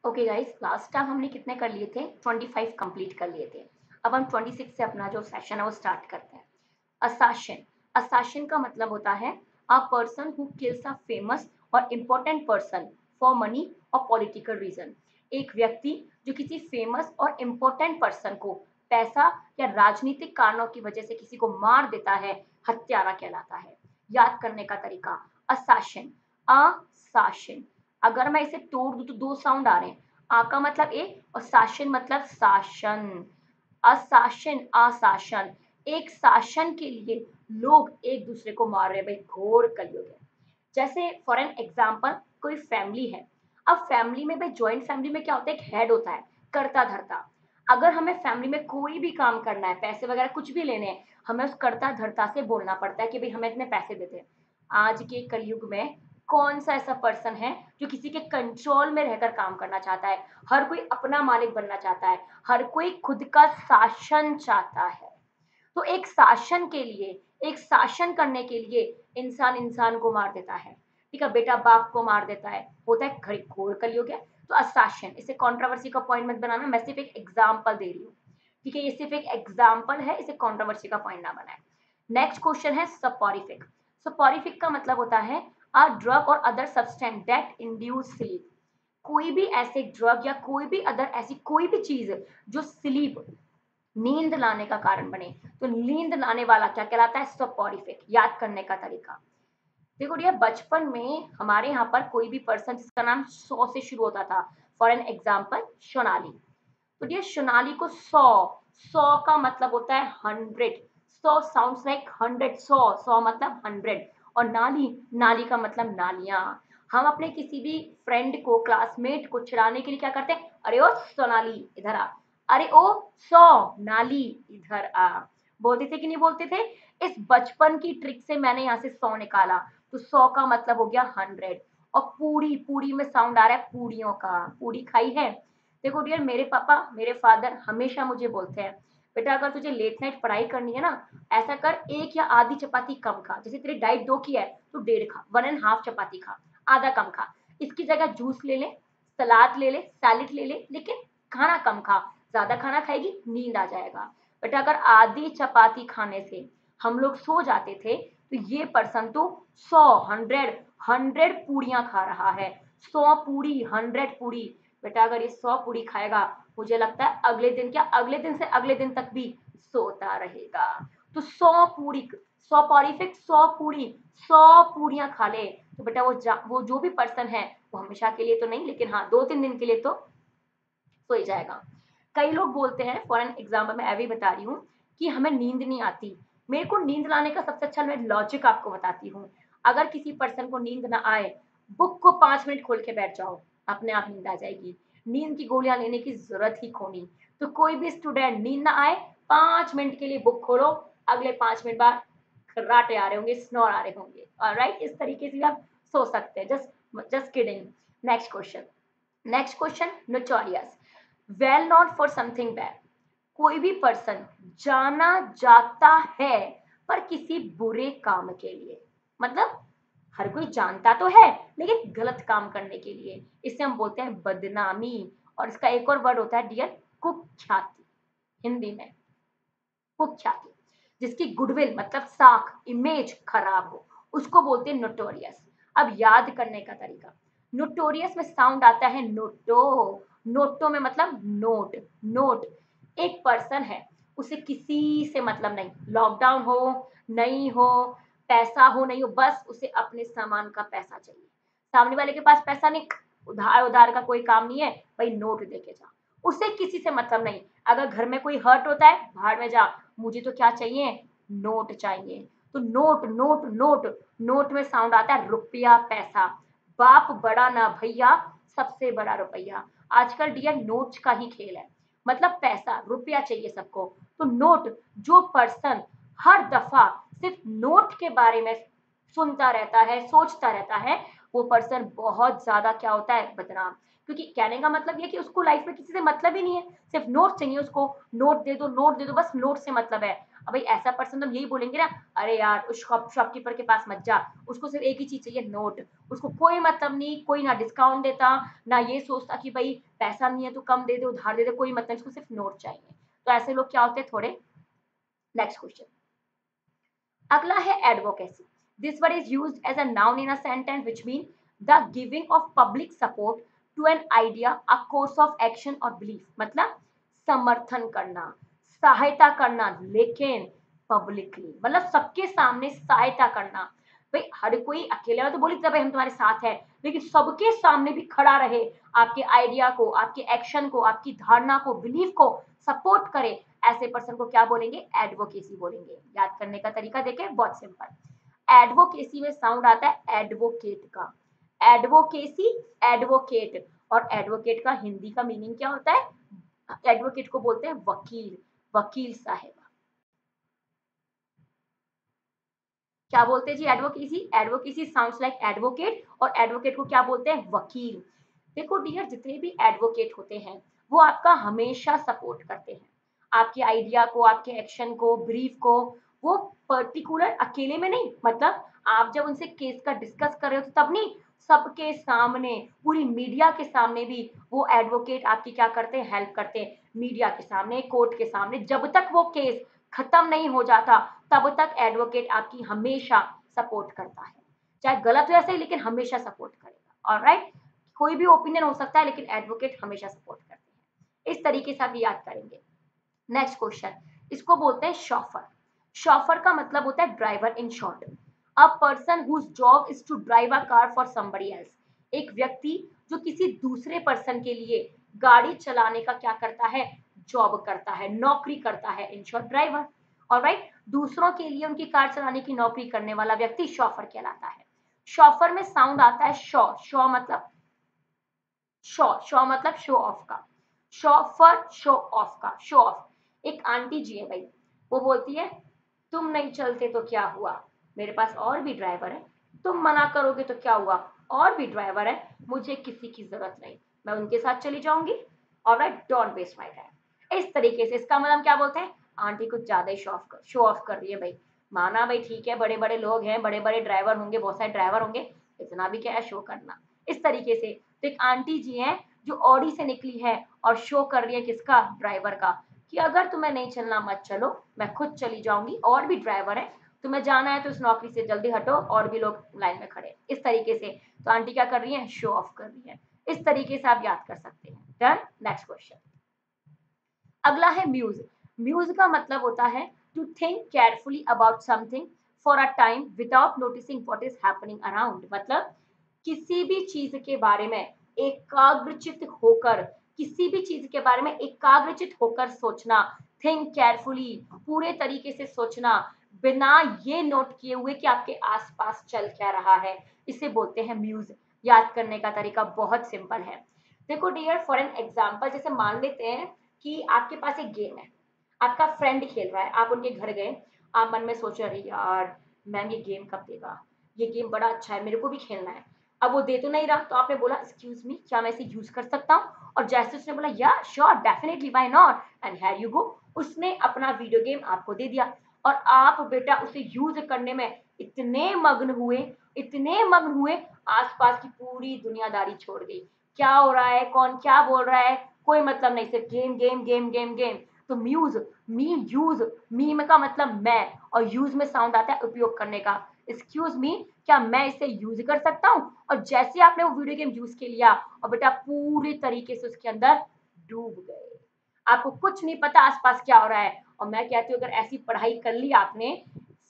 Okay guys, last time हमने कितने कर लिए थे? 25 कंप्लीट कर लिए थे। अब हम 26 से अपना जो सेशन है वो स्टार्ट करते हैं। असैसिन। असैसिन का मतलब होता है a person who kills a famous और इम्पोर्टेंट पर्सन फॉर मनी और पॉलिटिकल रीजन। एक व्यक्ति जो किसी फेमस और इम्पोर्टेंट पर्सन को पैसा या राजनीतिक कारणों की वजह से किसी को मार देता है, हत्यारा कहलाता है। याद करने का तरीका, असैसिन, असैसिन। अगर मैं इसे तोड़ दूं तो दो साउंड आ रहे हैं। आ का मतलब ए और शासन मतलब शासन। अशासन, अशासन। एक शासन के लिए लोग एक दूसरे को मार रहे हैं। भाई घोर कलयुग है। जैसे फॉर एन एग्जाम्पल, कोई फैमिली है। अब फैमिली में, भाई जॉइंट फैमिली में क्या होता है, एक हेड होता है, करता धरता। अगर हमें फैमिली में कोई भी काम करना है, पैसे वगैरह कुछ भी लेने हैं, हमें उस करता धरता से बोलना पड़ता है कि भाई हमें इतने पैसे देते हैं। आज के कलयुग में कौन सा ऐसा पर्सन है जो किसी के कंट्रोल में रहकर काम करना चाहता है? हर कोई अपना मालिक बनना चाहता है, हर कोई खुद का शासन चाहता है। तो एक शासन के लिए, एक शासन करने के लिए इंसान इंसान को मार देता है। ठीक है, बेटा बाप को मार देता है, होता है घोर कलयुग है। तो अशासन, इसे कंट्रोवर्सी का पॉइंट मत बनाना, मैं सिर्फ एक एग्जांपल दे रही हूँ। ठीक है, ये सिर्फ एक एग्जांपल है, इसे कंट्रोवर्सी का पॉइंट ना बनाए। नेक्स्ट क्वेश्चन है सपोरिफिक। सपोरिफिक का मतलब होता है अ ड्रग और other substance that induce sleep. कोई भी ऐसे ड्रग या कोई भी अदर ऐसी कोई भी चीज जो स्लीप, नींद लाने का कारण बने, तो नींद लाने वाला क्या कहलाता है? सपोरिफिक। याद करने का तरीका, देखो डियर, बचपन में हमारे यहाँ पर कोई भी पर्सन जिसका नाम 100 से शुरू होता था, फॉर एन एग्जाम्पल सोनाली। तो डियर सोनाली को 100, 100 का मतलब होता है 100। 100 साउंड्स लाइक 100, 100, 100 मतलब 100। और नाली, नाली का मतलब नालियां। हम अपने किसी भी फ्रेंड को, क्लासमेट को चिढ़ाने के लिए क्या करते हैं? अरे ओ सोनाली इधर आ, अरे ओ 100 नाली इधर आ। बोलते थे कि नहीं बोलते थे? इस बचपन की ट्रिक से मैंने यहाँ से 100 निकाला। तो 100 का मतलब हो गया 100। और पूरी, पूरी में साउंड आ रहा है पूरियों का। पूरी खाई है? देखो डियर, मेरे पापा, मेरे फादर हमेशा मुझे बोलते हैं, बेटा अगर तुझे लेट नाइट पढ़ाई करनी है ना, ऐसा कर, एक या आधी चपाती कम खा। जैसे तेरी डाइट 2 की है तो 1.5 खा, 1.5 चपाती खा, आधा कम खा। इसकी जगह जूस ले ले, सलाद ले ले, सैलेड ले ले, लेकिन खाना कम खा। ज्यादा खाना खाएगी नींद आ जाएगा। बेटा अगर आधी चपाती खाने से हम लोग सो जाते थे, तो ये पर्सन तो 100, 100 पूड़ियां खा रहा है। 100 पूड़ी, 100 पूड़ी। बेटा अगर ये 100 पूड़ी खाएगा, मुझे लगता है अगले दिन क्या, अगले दिन से अगले दिन तक भी सोता रहेगा। तो 100 पूड़ी, 100 पॉरीफिक, 100 पूड़ी, 100 पूड़ियां खा ले, तो बेटा वो जो भी पर्सन है, वो हमेशा के लिए तो नहीं, लेकिन हाँ 2-3 दिन के लिए तो सो ही जाएगा। कई लोग बोलते हैं, फॉर एन एग्जाम्पल मैं अभी बता रही हूँ, कि हमें नींद नहीं आती। मेरे को नींद लाने का सबसे अच्छा मैं लॉजिक आपको बताती हूँ। अगर किसी पर्सन को नींद ना आए, बुक को 5 मिनट खोल के बैठ जाओ, अपने आप नींद आ जाएगी। नींद की गोलियां लेने की जरूरत ही खोनी। तो कोई भी स्टूडेंट नींद ना आए, 5 मिनट के लिए बुक खोलो, अगले 5 मिनट बाद खर्राटे आ रहे होंगे, स्नोर आ रहे होंगे। ऑलराइट, इस तरीके से आप सो सकते हैं। Just just kidding. Next question, next question, notorious, well known for something bad. कोई भी पर्सन जाना जाता है पर किसी बुरे काम के लिए। मतलब हर कोई जानता तो है, लेकिन गलत काम करने के लिए, इसे हम बोलते हैं बदनामी। और इसका एक और वर्ड होता है डियर, कुख्याति। हिंदी में कुख्याति, जिसकी गुडविल मतलब साख, इमेज खराब हो, उसको बोलते हैं नोटोरियस। अब याद करने का तरीका, नोटोरियस में साउंड आता है नोटो। नोटो में मतलब नोट, नोट। एक पर्सन है, उसे किसी से मतलब नहीं, लॉकडाउन हो नहीं हो, पैसा हो नहीं हो, बस उसे अपने सामान का पैसा चाहिए। सामने वाले के पास पैसा नहीं, उधार उधार का कोई काम नहीं है, भाई नोट देके जा। उसे किसी से मतलब नहीं। अगर घर में कोई हर्ट होता है, बाहर में जा, मुझे तो क्या चाहिए, नोट चाहिए। तो नोट, नोट, नोट। नोट में साउंड आता है रुपया, पैसा। बाप बड़ा ना भैया, सबसे बड़ा रुपया। आजकल डियर नोट का ही खेल है। मतलब पैसा, रुपया चाहिए सबको। तो नोट, जो पर्सन हर दफा सिर्फ नोट के बारे में सुनता रहता है, सोचता रहता है, वो पर्सन बहुत ज्यादा क्या होता है, बदनाम। क्योंकि कहने का मतलब ये कि उसको लाइफ में किसी से मतलब ही नहीं है, सिर्फ नोट चाहिए उसको। नोट दे दो, नोट दे दो, बस नोट से मतलब है। अब भाई ऐसा पर्सन तो हम यही बोलेंगे ना, अरे यार उस शॉपकीपर के पास मत जा, उसको सिर्फ एक ही चीज चाहिए, नोट। उसको कोई मतलब नहीं, कोई ना डिस्काउंट देता, ना ये सोचता कि भाई पैसा नहीं है तो कम दे दे, उधार दे दे, कोई मतलब, उसको सिर्फ नोट चाहिए। तो ऐसे लोग क्या होते हैं थोड़े। नेक्स्ट क्वेश्चन, अगला है advocacy. This word is used as a noun in a sentence which mean the giving of public support to an idea, a course of action or belief. मतलब समर्थन करना, सहायता करना, लेकिन पब्लिकली, मतलब सबके सामने सहायता करना। भाई हर कोई अकेले में तो बोल सकता है भाई हम तुम्हारे साथ है, लेकिन सबके सामने भी खड़ा रहे, आपके आइडिया को, आपके एक्शन को, आपकी धारणा को, बिलीफ को सपोर्ट करे, ऐसे पर्सन को क्या बोलेंगे, एडवोकेसी बोलेंगे। याद करने का तरीका देखें, बहुत सिंपल। एडवोकेसी में साउंड आता है एडवोकेट का, एडवोकेसी, एडवोकेट। और एडवोकेट का हिंदी का मीनिंग क्या होता है, एडवोकेट को बोलते हैं वकील, वकील साहेब। क्या बोलते हैं जी, advocacy, advocacy sounds like advocate, और एडवोकेट को क्या बोलते हैं, वकील। देखो डियर, जितने भी एडवोकेट होते हैं वो आपका हमेशा सपोर्ट करते हैं, आपके आइडिया को, आपके एक्शन को, ब्रीफ को। वो पर्टिकुलर अकेले में नहीं, मतलब आप जब उनसे केस का डिस्कस कर रहे हो तो तब नहीं, सबके सामने, पूरी मीडिया के सामने भी वो एडवोकेट आपकी क्या करते हैं, हेल्प करते हैं। मीडिया के सामने, कोर्ट के सामने, जब तक वो केस खत्म नहीं हो जाता तब तक एडवोकेट आपकी हमेशा सपोर्ट करता है, चाहे गलत हो या सही, लेकिन हमेशा सपोर्ट करेगा। ऑलराइट, कोई भी ओपिनियन हो सकता है लेकिन एडवोकेट हमेशा सपोर्ट करते हैं। इस तरीके से आप याद करेंगे। नेक्स्ट क्वेश्चन, इसको बोलते हैं शॉफर। शॉफर का मतलब होता है driver in short, a person whose job is to drive a car for somebody else. एक व्यक्ति जो किसी दूसरे पर्सन के लिए गाड़ी चलाने का क्या करता है, जॉब करता है, नौकरी करता है, इन शॉर्ट ड्राइवर। ऑलराइट, दूसरों के लिए उनकी कार चलाने की नौकरी करने वाला व्यक्ति शॉफर कहलाता है। शॉफर में साउंड आता है शॉ, शॉ मतलब शो, शो मतलब शो ऑफ का, शॉफर शो ऑफ का, शो ऑफ। एक आंटी जी है भाई, वो बोलती है तुम नहीं चलते तो क्या हुआ, मेरे पास और भी ड्राइवर है, तुम मना करोगे तो क्या हुआ, और भी ड्राइवर है, मुझे किसी की जरूरत नहीं, मैं उनके साथ चली जाऊंगी। Alright, don't waste my time. इस तरीके से इसका मतलब क्या बोलते हैं, आंटी कुछ ज्यादा ही शो ऑफ कर रही है भाई। माना भाई, ठीक है, बड़े बड़े लोग हैं, बड़े बड़े ड्राइवर होंगे, बहुत सारे ड्राइवर होंगे, इतना भी क्या है शो करना। इस तरीके से तो एक आंटी जी हैं जो ऑडी से निकली है और शो कर रही है किसका, ड्राइवर का, कि अगर तुम्हें नहीं चलना मत चलो, मैं खुद चली जाऊंगी, और भी ड्राइवर है, तुम्हें जाना है तो इस नौकरी से जल्दी हटो, और भी लोग लाइन में खड़े। इस तरीके से तो आंटी क्या कर रही है, शो ऑफ कर रही है। इस तरीके से आप याद कर सकते हैं। डन। नेक्स्ट क्वेश्चन, अगला है म्यूज। म्यूज का मतलब होता है to think carefully about something for a time without noticing what is happening around. मतलब किसी भी चीज के बारे में एकाग्रचित होकर, किसी भी चीज के बारे में एकाग्रचित होकर सोचना, थिंक केयरफुली, पूरे तरीके से सोचना, बिना ये नोट किए हुए कि आपके आसपास चल क्या रहा है, इसे बोलते हैं म्यूज। याद करने का तरीका बहुत सिंपल है। देखो डियर, फॉर एन एग्जाम्पल, जैसे मान लेते हैं कि आपके पास एक गेम है, आपका फ्रेंड खेल रहा है, आप उनके घर गए, आप मन में सोच रहे यार मैम ये गेम कब देगा, ये गेम बड़ा अच्छा है, मेरे को भी खेलना है। अब वो दे तो नहीं रहा, तो आपने बोला एक्सक्यूज मी, क्या मैं इसे यूज कर सकता हूँ, और जैसे उसने बोला या sure definitely why not, and here you go, उसने अपना वीडियो गेम आपको दे दिया। और आप बेटा उसे यूज करने में इतने मग्न हुए, इतने मग्न हुए, आसपास की पूरी दुनियादारी छोड़ गई, क्या हो रहा है, कौन क्या बोल रहा है, कोई मतलब नहीं, सिर्फ game game game game game. तो म्यूज, मी यूज, मी में का मतलब मैं, और यूज में साउंड आता है उपयोग करने का। एक्सक्यूज मी, क्या मैं इसे यूज कर सकता हूँ, और जैसे आपने वो वीडियो गेम यूज के लिया और बेटा पूरी तरीके से उसके अंदर डूब गए, आपको कुछ नहीं पता आसपास क्या हो रहा है। और मैं कहती हूँ अगर ऐसी पढ़ाई कर ली आपने,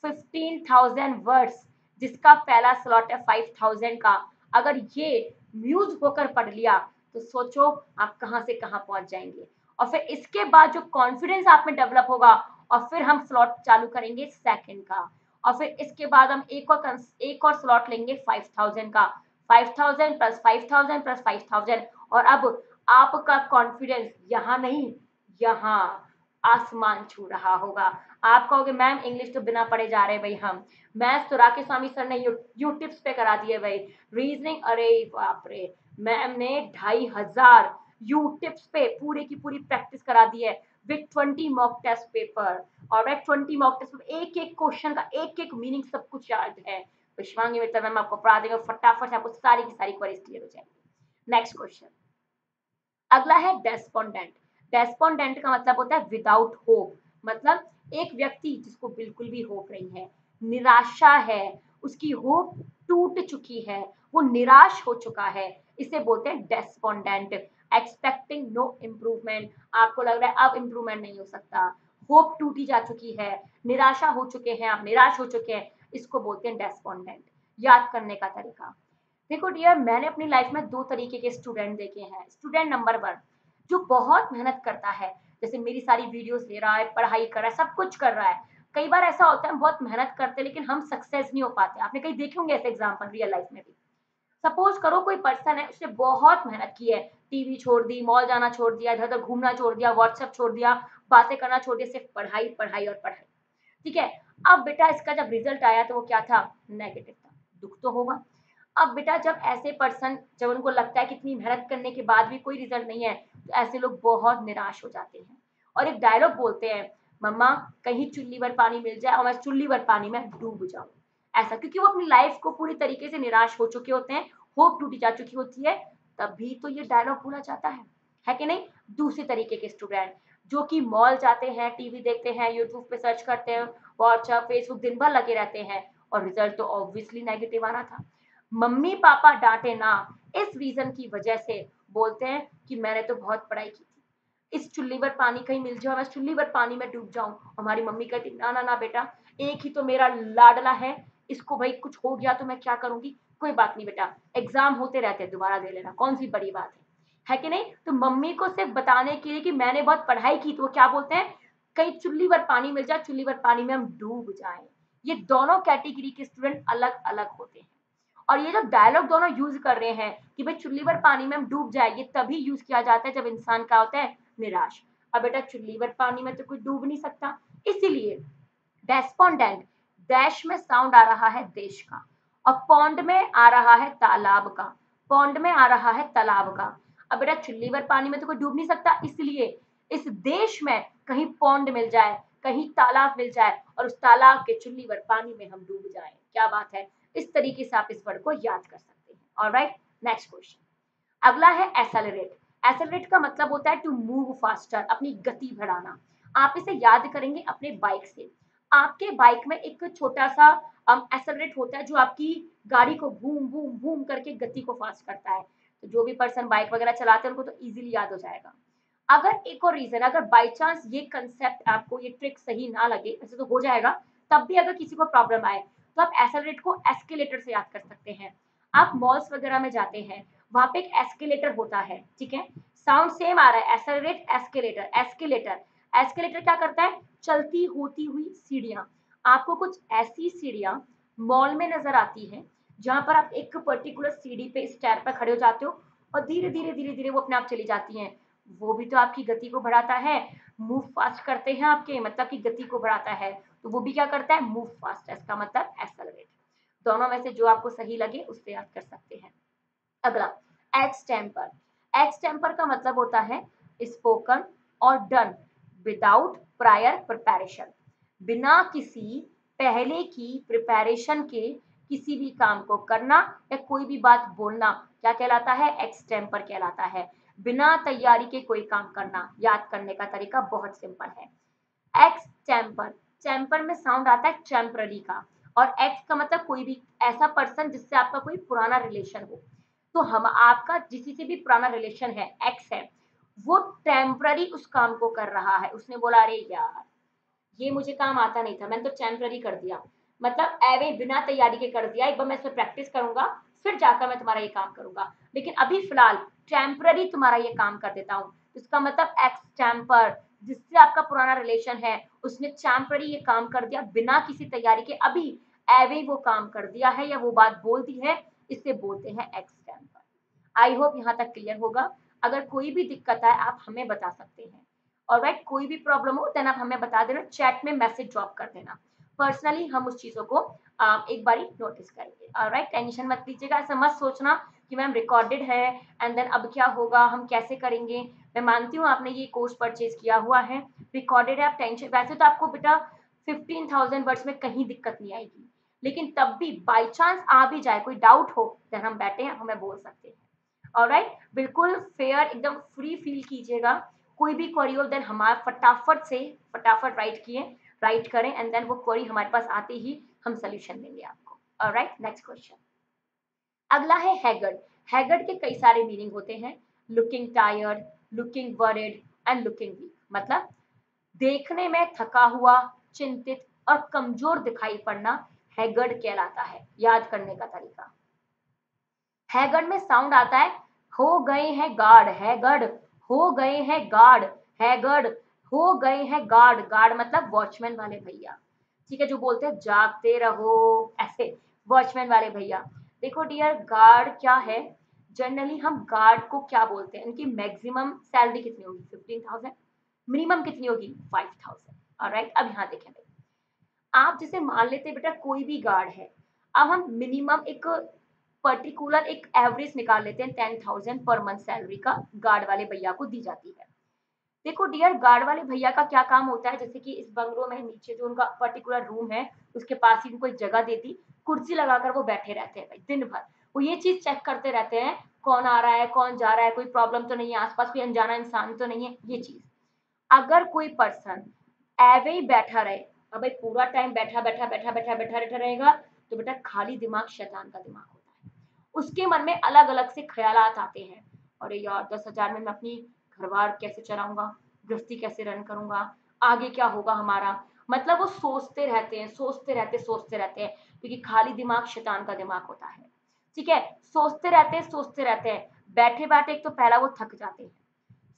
15,000 वर्ड्स, जिसका पहला स्लॉट है 5,000 का, अगर ये म्यूज होकर पढ़ लिया तो सोचो आप कहाँ से कहाँ पहुंच जाएंगे। और फिर इसके बाद जो कॉन्फिडेंस आप में डेवलप होगा, और फिर हम स्लॉट चालू करेंगे सेकंड का, और फिर इसके बाद हम एक और स्लॉट लेंगे 5,000 का, 5,000 प्लस 5,000 प्लस 5,000। और अब आपका कॉन्फिडेंस यहाँ नहीं, यहाँ आसमान छू रहा होगा। आप कहोगे मैम इंग्लिश तो बिना पढ़े जा रहे भाई, हम मैथ्स तो राकेश स्वामी सर ने यूट्यूब्स पे करा दिए भाई, रीजनिंग अरे बाप रे, मैम ने 2,500 यूट्यूब्स पे पूरी की पूरी प्रैक्टिस करा दी है, विथ 20 मॉक टेस्ट पेपर। और 20 मॉक टेस्ट पेपर, एक एक क्वेश्चन का एक एक मीनिंग सब कुछ याद है। तो शिवांगी मित्तल मैम आपको पढ़ा देंगे, फटाफट से आपको सारी की सारी क्वेरीज क्लियर हो जाएंगी। नेक्स्ट क्वेश्चन अगला है डेस्पोंडेंट। डेस्पोंडेंट का मतलब होता है विदाउट होप, मतलब एक व्यक्ति जिसको बिल्कुल भी होप नहीं है, निराशा है, उसकी होप टूट चुकी है, वो निराश हो चुका है, इसे बोलते हैं डेस्पोंडेंट। एक्सपेक्टिंग नो इम्प्रूवमेंट, आपको लग रहा है अब इम्प्रूवमेंट नहीं हो सकता, होप टूटी जा चुकी है, निराशा हो चुके हैं, आप निराश हो चुके हैं, इसको बोलते हैं डेस्पोंडेंट। याद करने का तरीका, देखो डियर, मैंने अपनी लाइफ में दो तरीके के स्टूडेंट देखे हैं। स्टूडेंट नंबर वन जो बहुत मेहनत करता है, जैसे मेरी सारी वीडियोस ले रहा है, पढ़ाई कर रहा है, सब कुछ कर रहा है। कई बार ऐसा होता है हम बहुत मेहनत करते हैं लेकिन हम सक्सेस नहीं हो पाते, आपने कहीं देखे होंगे ऐसे एग्जाम्पल रियल लाइफ में भी। सपोज करो कोई पर्सन है, उसने बहुत मेहनत की है, टीवी छोड़ दी, मॉल जाना छोड़ दिया, इधर उधर घूमना छोड़ दिया, व्हाट्सएप छोड़ दिया, बातें करना छोड़ दिया, सिर्फ पढ़ाई पढ़ाई और पढ़ाई। ठीक है, अब बेटा इसका जब रिजल्ट आया तो वो क्या था, नेगेटिव था, दुख तो होगा। अब बेटा जब ऐसे पर्सन, जब उनको लगता है कि इतनी मेहनत करने के बाद भी कोई रिजल्ट नहीं है, तो ऐसे लोग बहुत निराश हो जाते हैं और एक डायलॉग बोलते हैं, मम्मा कहीं चुल्ली भर पानी मिल जाए और मैं चुल्ली भर पानी में डूब जाऊं। ऐसा क्योंकि वो अपनी लाइफ को पूरी तरीके से निराश हो चुके होते हैं, होप टूटी जा चुकी होती है, तभी तो ये डायलॉग बोला जाता है कि नहीं। दूसरी तरीके के स्टूडेंट जो कि मॉल जाते हैं, टीवी देखते हैं, यूट्यूब पे सर्च करते हैं, व्हाट्सएप फेसबुक दिन भर लगे रहते हैं और रिजल्ट तो ऑब्वियसली नेगेटिव आना था। मम्मी पापा डांटे ना, इस रीजन की वजह से बोलते हैं कि मैंने तो बहुत पढ़ाई की थी, इस चुल्ली भर पानी कहीं मिल जाए, मैं चुल्ली भर पानी में डूब जाऊं। हमारी मम्मी कहती ना ना ना बेटा, एक ही तो मेरा लाडला है, इसको भाई कुछ हो गया तो मैं क्या करूंगी, कोई बात नहीं बेटा, एग्जाम होते रहते हैं, दोबारा दे लेना, कौन सी बड़ी बात है कि नहीं। तो मम्मी को सिर्फ बताने के लिए कि मैंने बहुत पढ़ाई की, तो वो क्या बोलते हैं, कहीं चुल्ली भर पानी मिल जाए, चुल्ली भर पानी में हम डूब जाए। ये दोनों कैटेगरी के स्टूडेंट अलग अलग होते हैं और ये जो डायलॉग दोनों यूज कर रहे हैं कि भाई चुल्ली भर पानी में हम डूब जाए, ये तभी यूज किया जाता है जब इंसान का होता है निराश। अब बेटा चुल्ली भर पानी में तो कोई डूब नहीं सकता, इसीलिए डेस्पोंडेंट, डैश में साउंड आ रहा है देश का और पौंड में आ रहा है तालाब का, पौंड में आ रहा है तालाब का। अब बेटा चुल्ली भर पानी में तो कोई डूब नहीं सकता, इसलिए इस देश में कहीं पौंड मिल जाए, कहीं तालाब मिल जाए और उस तालाब के चुल्ली भर पानी में हम डूब जाए, क्या बात है। इस तरीके से आप इस वर्ड को याद कर सकते हैं। ऑलराइट, नेक्स्ट क्वेश्चन अगला है एसेलरेट। एसेलरेट का मतलब होता है टू मूव फास्टर, अपनी गति बढ़ाना। आप इसे याद करेंगे अपने बाइक से, आपके बाइक में एक छोटा सा एसेलरेट होता है जो आपकी गाड़ी को बूम बूम बूम करके गति को फास्ट करता है। तो जो भी पर्सन बाइक वगैरह चलाते हैं उनको तो इजीली याद हो जाएगा। अगर एक और रीजन, अगर बाई चांस ये कंसेप्ट आपको, ये ट्रिक सही ना लगे, वैसे तो हो जाएगा, तब भी अगर किसी को प्रॉब्लम आए तो आप एसेलरेट को एस्केलेटर से याद कर सकते हैं। आप मॉल्स वगैरह में जाते हैं, वहां पे एक एस्केलेटर होता है, ठीक है, साउंड सेम आ रहा है, एसेलरेट एस्केलेटर, एस्केलेटर। एस्केलेटर क्या करता है, चलती होती हुई सीढ़ियां। आपको कुछ ऐसी सीढ़ियां मॉल में नजर आती है जहां पर आप एक पर्टिकुलर सीढ़ी पे, स्टेयर पर खड़े हो जाते हो और धीरे धीरे धीरे धीरे वो अपने आप चली जाती हैं। वो भी तो आपकी गति को बढ़ाता है, मूव फास्ट करते हैं आपके, मतलब की गति को बढ़ाता है, तो वो भी क्या करता है, मूव फास्ट, इसका मतलब एक्सेलरेट। दोनों में से जो आपको सही लगे उससे याद कर सकते हैं। अगला एक्सटेम्पर। एक्सटेम्पर का मतलब होता है स्पोकन और डन विदाउट प्रायर प्रिपरेशन, बिना किसी पहले की प्रिपरेशन के किसी भी काम को करना या कोई भी बात बोलना क्या कहलाता है, एक्सटेम्पर कहलाता है। बिना तैयारी के कोई काम करना। याद करने का तरीका बहुत सिंपल है, एक्स टेम्पर, टेम्पर में साउंड आता है टेम्पररी का, और एक्स का मतलब कोई भी ऐसा पर्सन जिससे आपका कोई पुराना रिलेशन हो। तो हम, आपका जिसी से भी पुराना रिलेशन है, एक्स है, वो टेम्पररी उस काम को कर रहा है। उसने बोला अरे यार ये मुझे काम आता नहीं था, मैंने तो टेम्पररी कर दिया, मतलब एवे बिना तैयारी के कर दिया, एक बार मैं इसमें प्रैक्टिस करूंगा फिर जाकर मैं तुम्हारा ये काम करूंगा, लेकिन अभी फिलहाल टेम्पररी तुम्हारा ये काम कर देता हूँ। इसका मतलब एक्स टेम्पर, जिससे आपका पुराना रिलेशन है, उसने टेम्पररी ये काम कर दिया बिना किसी तैयारी के, अभी एवे वो काम कर दिया है या वो बात बोल दी है, इसे बोलते हैं एक्स टेम्पर। आई होप यहाँ तक क्लियर होगा। अगर कोई भी दिक्कत है आप हमें बता सकते हैं। ऑलराइट, कोई भी प्रॉब्लम हो देन आप हमें बता देना, चैट में मैसेज ड्रॉप कर देना, पर्सनली हम उस चीजों को एक बारी नोटिस करेंगे। ऑलराइट, टेंशन मत लीजिएगा, ऐसा मत सोचना कि मैम रिकॉर्डेड है एंड देन अब क्या होगा, हम कैसे करेंगे। मैं मानती हूँ आपने ये कोर्स परचेज किया हुआ है, रिकॉर्डेड है, आप टेंशन, वैसे तो आपको बेटा 15,000 वर्ड्स में कहीं दिक्कत नहीं आएगी, लेकिन तब भी बाई चांस आ भी जाए, कोई डाउट हो, देन हम बैठे हैं, हमें बोल सकते हैं। ऑलराइट, बिल्कुल फेयर, एकदम फ्री फील कीजिएगा। कोई भी क्वेरी हो देन हमारा फटाफट राइट करें, एंड देन वो क्वेरी हमारे पास आते ही हम सोल्यूशन देंगे आपको। Alright, next question. अगला है हैगर्ड। हैगर्ड के कई सारे मीनिंग होते हैं, looking tired, looking worried and looking weak. मतलब देखने में थका हुआ, चिंतित और कमजोर दिखाई पड़ना हैगर्ड कहलाता है। याद करने का तरीका, हैगर्ड में साउंड आता है, हो गए हैं गार्ड, हैगर्ड, हो गए हैं गार्ड, हैगर्ड, हो गए हैं गार्ड। गार्ड मतलब वॉचमैन वाले भैया, ठीक है, जो बोलते हैं जागते रहो, ऐसे वॉचमैन वाले भैया। देखो डियर, गार्ड क्या है, जनरली हम गार्ड को क्या बोलते हैं, उनकी मैक्सिमम सैलरी कितनी होगी, 15,000, मिनिमम कितनी होगी, 5,000। ऑलराइट, अब यहाँ देखें भाई, आप जैसे मान लेते हैं बेटा कोई भी गार्ड है, अब हम मिनिमम एक पर्टिकुलर एक एवरेज निकाल लेते हैं, 10,000 पर मंथ सैलरी का गार्ड वाले भैया को दी जाती है। देखो डियर, गार्ड वाले भैया का क्या काम होता है, जैसे कि इस बंगलों में नीचे जो उनका पर्टिकुलर रूम है, उसके पास ही उनको एक जगह देती, कुर्सी लगाकर वो बैठे रहते हैं भाई दिन भर, वो ये चीज चेक करते रहते हैं, कौन आ रहा है, कौन जा रहा है, कोई प्रॉब्लम तो नहीं है, आसपास कोई अनजाना इंसान तो नहीं है, ये चीज। अगर कोई पर्सन एवे ही बैठा रहे, अब भाई पूरा टाइम बैठा रहेगा, तो बेटा खाली दिमाग शैतान का दिमाग होता है। उसके मन में अलग अलग से ख्यालात आते हैं, अरे यार 10,000 में मैं अपनी घरबार कैसे चलाऊंगा, गृहस्थी कैसे रन करूंगा, आगे क्या होगा हमारा। मतलब वो सोचते रहते हैं, क्योंकि खाली दिमाग शैतान का दिमाग होता है। ठीक है, सोचते रहते हैं, बैठे बैठे एक तो पहला वो थक जाते हैं,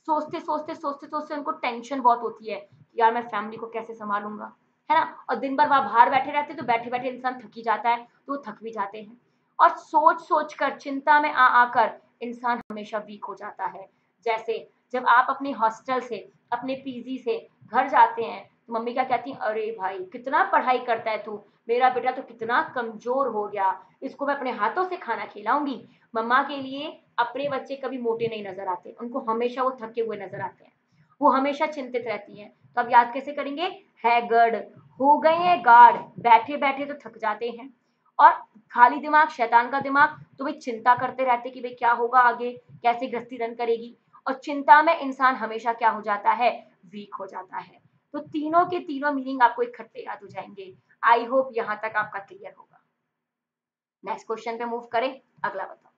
सोचते उनको टेंशन बहुत होती है कि यार मैं फैमिली को कैसे संभालूंगा, है ना। और दिन भर वहां बाहर बैठे रहते, तो बैठे बैठे इंसान थक ही जाता है, तो वो थक भी जाते हैं। और सोच कर, चिंता में आ आकर इंसान हमेशा वीक हो जाता है। जैसे जब आप अपने हॉस्टल से, अपने पीजी से घर जाते हैं, तो मम्मी क्या कहती है, अरे भाई कितना पढ़ाई करता है तू, मेरा बेटा तो कितना कमजोर हो गया, इसको मैं अपने हाथों से खाना खिलाऊंगी। मम्मा के लिए अपने बच्चे कभी मोटे नहीं नजर आते, उनको हमेशा वो थके हुए नजर आते हैं, वो हमेशा चिंतित रहती हैं। तो अब याद कैसे करेंगे, है गर्ड, हो गए हैं गार्ड, बैठे बैठे तो थक जाते हैं। और खाली दिमाग शैतान का दिमाग, तो भाई चिंता करते रहते कि भाई क्या होगा आगे, कैसे गृहस्थी रन करेगी। और चिंता में इंसान हमेशा क्या हो जाता है, वीक हो जाता है। तो तीनों के तीनों मीनिंग आपको इकट्ठे याद हो जाएंगे। आई होप यहाँ तक आपका क्लियर होगा। नेक्स्ट क्वेश्चन पे मूव करें, अगला बताओ।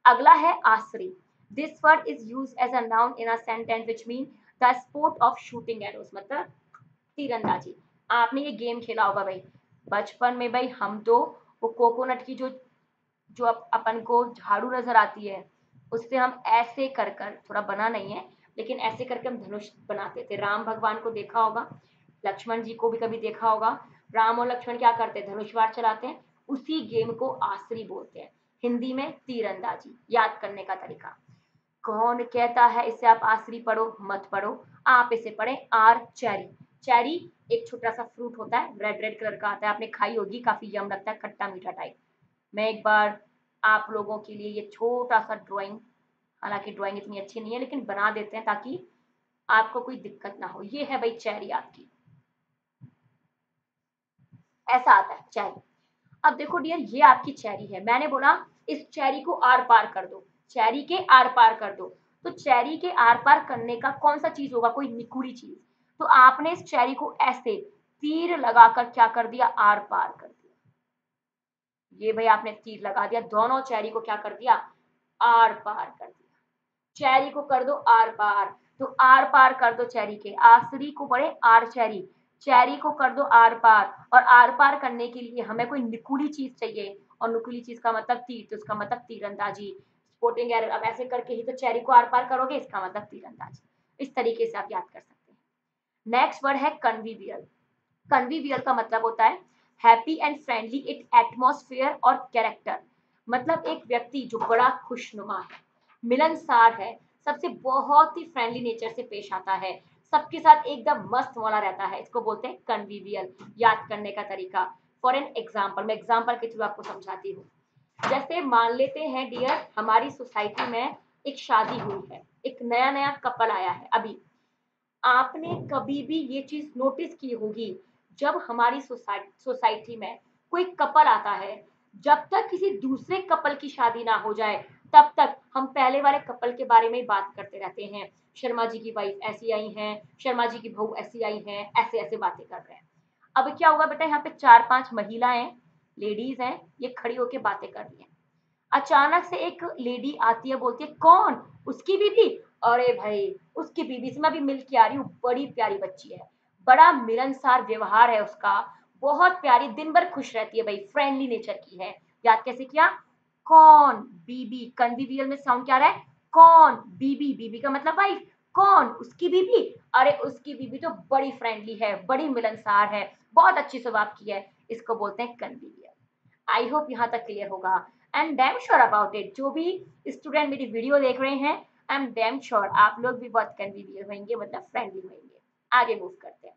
अगला है archery. This word is use as a noun in a sentence which mean the sport of shooting arrows, मतलब तीरंदाजी। आपने ये गेम खेला होगा भाई बचपन में, भाई हम तो वो कोकोनट की जो जो अपन को झाड़ू नजर आती है, उससे हम ऐसे कर कर, थोड़ा बना नहीं है लेकिन ऐसे करके हम धनुष बनाते थे। राम भगवान को देखा होगा, लक्ष्मण जी को भी कभी देखा होगा, राम और लक्ष्मण क्या करते हैं, धनुषवार चलाते हैं। उसी गेम को आसरी बोलते हैं, हिंदी में तीरंदाजी। याद करने का तरीका, कौन कहता है इसे आप आसरी पढ़ो, मत पढ़ो, आप इसे पढ़े आर चेरी। चेरी एक छोटा सा फ्रूट होता है, रेड रेड कलर का आता है, आपने खाई होगी, काफी यम लगता है, खट्टा मीठा टाइप। मैं एक बार आप लोगों के लिए ये छोटा सा ड्राइंग, हालांकि ड्राइंग इतनी अच्छी नहीं है लेकिन बना देते हैं ताकि आपको कोई दिक्कत ना हो। ये है भाई चेरी आपकी, ऐसा आता है चेरी। अब देखो डियर, ये आपकी चेरी है, मैंने बोला इस चेरी को आर पार कर दो, चेरी के आर पार कर दो। तो चेरी के आर पार करने का कौन सा चीज होगा, कोई निकुड़ी चीज। तो आपने इस चेरी को ऐसे तीर लगाकर क्या कर दिया, आर पार कर दिया। ये भाई आपने तीर लगा दिया, दोनों चेरी को क्या कर दिया, आर पार कर दिया। चेरी को कर दो आर पार, तो आर पार कर दो चेरी के, आसरी को पढ़े आर चेरी, चेरी को कर दो आर पार। और आर पार करने के लिए हमें कोई निकुली चीज चाहिए, और निकुली चीज का मतलब तीर, तो इसका मतलब तीरंदाजी, स्पोर्टिंग एरर। अब ऐसे करके ही तो चेरी को आर पार करोगे, इसका मतलब तीरंदाजी। इस तरीके से आप याद कर सकते हैं। नेक्स्ट वर्ड है कन्वीवियल। कन्वीवियल का मतलब होता है happy and friendly it atmosphere और कैरेक्टर। मतलब एक व्यक्ति जो बड़ा खुशनुमा है, मिलनसार है, सबसे बहुत ही फ्रेंडली नेचर से पेश आता है, सबके साथ एकदम मस्त वाला रहता है, इसको बोलते हैं कन्वीवियल। याद करने का तरीका, फॉर एन एग्जाम्पल, मैं एग्जाम्पल के थ्रू आपको समझाती हूँ। जैसे मान लेते हैं डियर, हमारी सोसाइटी में एक शादी हुई है, एक नया नया कपल आया है अभी। आपने कभी भी ये चीज नोटिस की होगी, जब हमारी सोसाइटी में कोई कपल आता है, जब तक किसी दूसरे कपल की शादी ना हो जाए तब तक हम पहले वाले कपल के बारे में ही बात करते रहते हैं। शर्मा जी की वाइफ ऐसी आई हैं, शर्मा जी की बहू ऐसी आई हैं, ऐसे ऐसे बातें कर रहे हैं। अब क्या हुआ बेटा, यहाँ पे 4-5 महिलाएं, लेडीज हैं, ये खड़ी होके बातें कर रही हैं। अचानक से एक लेडी आती है, बोलती है कौन, उसकी बीबी। अरे भाई, उसकी बीबी से मैं अभी मिल के आ रही हूँ, बड़ी प्यारी बच्ची है, बड़ा मिलनसार व्यवहार है उसका, बहुत प्यारी, दिन भर खुश रहती है भाई, फ्रेंडली नेचर की है। याद कैसे किया, कौन, बीबी, कन्विवियल में साउंड क्या आ रहा है, कौन, बीबी, बीबी का मतलब वाइफ, कौन, उसकी बीबी। अरे उसकी बीबी तो बड़ी फ्रेंडली है, बड़ी मिलनसार है, बहुत अच्छी स्वभाव की है, इसको बोलते हैं कन्विवियल। आई होप यहाँ तक क्लियर होगा। I am damn sure about it, जो भी स्टूडेंट मेरी वीडियो देख रहे हैं, आई एम डैम श्योर आप लोग भी बहुत कन्वीनियंट होंगे, मतलब फ्रेंडली होंगे। आगे मूव करते हैं।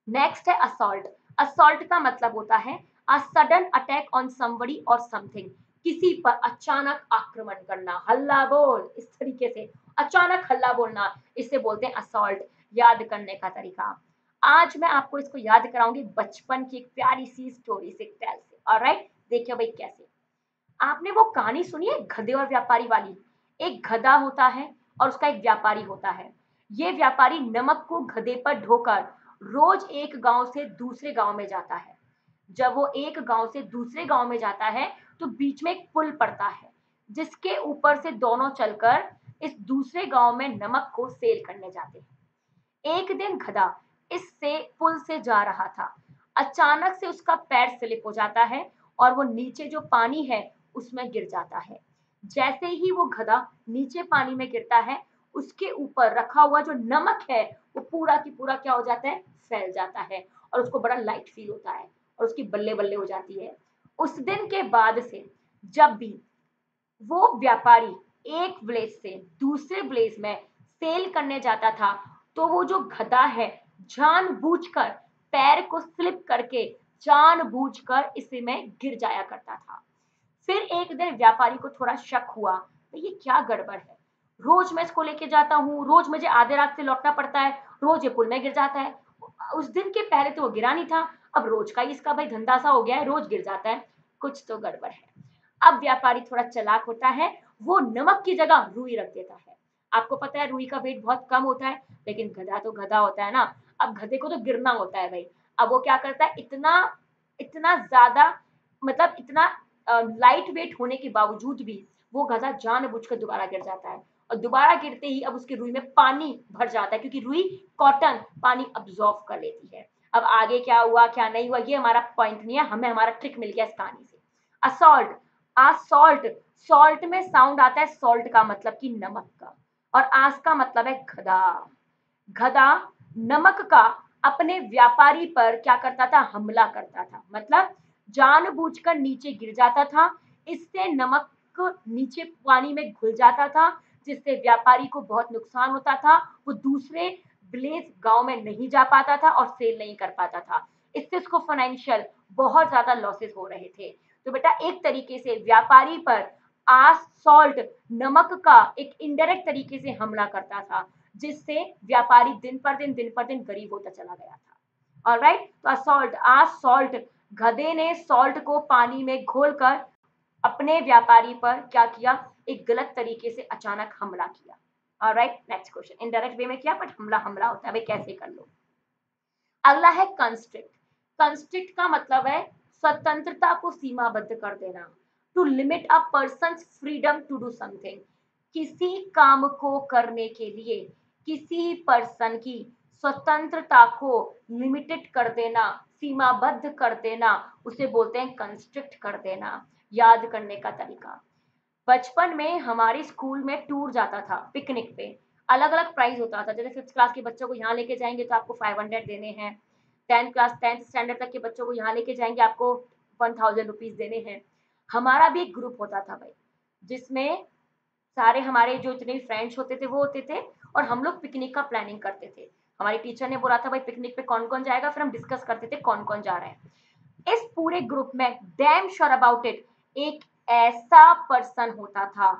नेक्स्ट है असॉल्ट। असॉल्ट का मतलब होता है a sudden attack on somebody और समथिंग, किसी पर अचानक आक्रमण करना, हल्ला बोल, इस तरीके से अचानक हल्ला बोलना, इसे बोलते हैं असॉल्ट। याद करने का तरीका, आज मैं आपको इसको याद कराऊंगी बचपन की एक प्यारी सी स्टोरी से, टेल से। ऑलराइट, देखिए भाई कैसे। आपने वो कहानी सुनी है गधे और व्यापारी वाली। एक गधा होता है और उसका एक व्यापारी होता है। ये व्यापारी नमक को गधे पर ढोकर रोज एक गांव से दूसरे गांव में जाता है। जब वो एक गांव से दूसरे गांव में जाता है तो बीच में एक पुल पड़ता है, जिसके ऊपर से दोनों चलकर इस दूसरे गांव में नमक को सेल करने जाते हैं। एक दिन गधा इससे पुल से जा रहा था। अचानक से उसका पैर स्लिप हो जाता है और वो नीचे जो पानी है उसमें गिर जाता है। जैसे ही वो गधा नीचे पानी में गिरता है, उसके ऊपर रखा हुआ जो नमक है वो पूरा की पूरा क्या हो जाता है, फैल जाता है, और उसको बड़ा लाइट फील होता है और उसकी बल्ले बल्ले हो जाती है। उस दिन के बाद से जब भी वो व्यापारी एक विलेज से दूसरे विलेज में सेल करने जाता था, तो वो जो गधा है जानबूझकर पैर को स्लिप करके जानबूझकर इसमें गिर जाया करता था। फिर एक दिन व्यापारी को थोड़ा शक हुआ, तो ये क्या गड़बड़ है, रोज मैं इसको लेके जाता हूँ, रोज मुझे आधे रात से लौटना पड़ता है, रोज ये पुल में गिर जाता है। उस दिन के पहले तो वो गिरा नहीं था, अब रोज का ही इसका भाई धंधा सा हो गया है, रोज गिर जाता है, कुछ तो गड़बड़ है। अब व्यापारी थोड़ा चालाक होता है, वो नमक की जगह रुई रख देता है। आपको पता है रुई का वेट बहुत कम होता है, लेकिन गधा तो गधा होता है ना, अब गधे को तो गिरना होता है भाई। अब वो क्या करता है, इतना इतना ज्यादा, मतलब इतना लाइट वेट होने के बावजूद भी वो गधा जानबूझकर दोबारा गिर जाता है, और दोबारा गिरते ही अब उसकी रुई में पानी भर जाता है, क्योंकि रुई कॉटन पानी अब्जॉर्व कर लेती है। अब आगे क्या हुआ क्या नहीं हुआ ये हमारा पॉइंट नहीं है, हमें हमारा ट्रिक मिल गया इस कहानी से। असॉल्ट, असॉल्ट, सॉल्ट में साउंड आता है सॉल्ट का मतलब कि नमक का, और आस का मतलब है गधा। गधा नमक का अपने व्यापारी पर क्या करता था, हमला करता था, मतलब जानबूझकर नीचे गिर जाता था। इससे नमक नीचे पानी में घुल जाता था, जिससे व्यापारी को बहुत नुकसान होता था, वो दूसरे विलेज गांव में नहीं जा पाता था और सेल नहीं कर पाता था। इससे उसको फाइनेंशियल बहुत ज्यादा लॉसेस हो रहे थे। तो बेटा एक तरीके से व्यापारी पर आस सॉल्ट नमक का एक इनडायरेक्ट तरीके से हमला करता था, जिससे व्यापारी दिन पर दिन गरीब होता चला गया था। ऑलराइट, तो असॉल्ट, आज सॉल्ट, गधे ने सॉल्ट को पानी में घोलकर अपने व्यापारी पर क्या किया, एक गलत तरीके से अचानक हमला किया। Alright, next question, indirect way में किया बट हमला हमला होता है भाई, कैसे कर लो। अगला है कंस्ट्रिक्ट। कंस्ट्रिक्ट का मतलब है स्वतंत्रता को सीमाबद्ध कर देना, to limit a person freedom to do something, किसी काम को करने के लिए किसी पर्सन की स्वतंत्रता को लिमिटेड कर देना, सीमाबद्ध कर देना, उसे बोलते हैं कंस्ट्रिक्ट कर देना। याद करने का तरीका, बचपन में हमारे स्कूल में टूर जाता था पिकनिक पे, अलग अलग प्राइस होता था, जैसे 5th क्लास के बच्चों को यहाँ लेके जाएंगे तो आपको 500 देने हैं, 10th स्टैंडर्ड तक के बच्चों को यहाँ लेके जाएंगे आपको 1000 रुपीज देने हैं। हमारा भी एक ग्रुप होता था भाई, जिसमें सारे हमारे जो इतने फ्रेंड्स होते थे वो होते थे, और हम लोग पिकनिक का प्लानिंग करते थे। हमारी टीचर ने बोला था भाई पिकनिक पे कौन कौन जाएगा, फिर हम डिस्कस करते थे कौन कौन जा रहे हैं। इस पूरे ग्रुप में डैम श्योर अबाउट इट एक ऐसा पर्सन होता था